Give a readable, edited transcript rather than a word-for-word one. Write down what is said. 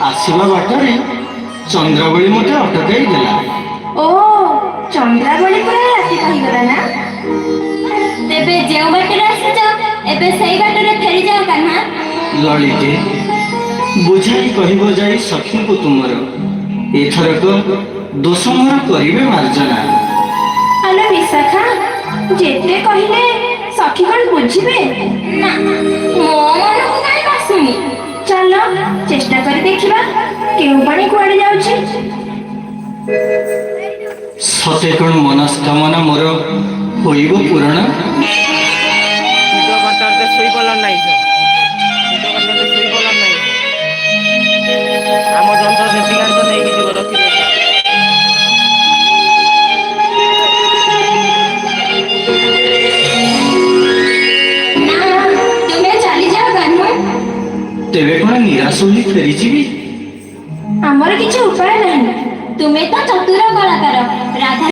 ଆସିବା ବାଟରେ ଚନ୍ଦ୍ରାବଳୀ ମୋତେ ଅଟକାଇ ଦେଲା। ଓ ଚନ୍ଦ୍ରାବଳୀ ପୁରା ରାତି କହିଗଲା ନା? ତେବେ ଯେଉଁ ବାଟରେ ଆସିଛ ଏବେ ସେଇ ବାଟରେ ଫେରିଯାଅ କାହ୍ନା। ଲଳିତେ ବୁଝାଇ କହିବ ଯାଇ ସଖୀଙ୍କୁ ତୁମର, ଏଥରକ ଦୋଷ ମୋର କରିବେ ମାର୍ଜନା। ଆଲୋ ବିଶାଖା, ଯେତେ କହିଲେ ସଖୀ କଣ ବୁଝିବେ? ନା ମୋ ମନକୁ କାହିଁ ଆସୁନି। ଚାଲ ଚେଷ୍ଟା କରି ଦେଖିବା କେଉଁ ପାଣି କୁଆଡେ ଯାଉଛି। ସତେ କଣ ମନସ୍କାମନା ମୋର ହୋଇବ ପୂରଣ? ଆମ ଯନ୍ତ୍ର ଯେତିକାନ୍ତ ନେଇକି ଯିବ ରଖିବ। ନା ତୁମେ ଚାଲିଯାଅ କାହ୍ନା। ତେବେ କଣ ନିରାଶ ହୋଇ ଫେରିଯିବି? ଆମର କିଛି ଉପାୟ ନାହିଁ। ତୁମେ ତ ଚତୁର କଳାକାର। ରାଧା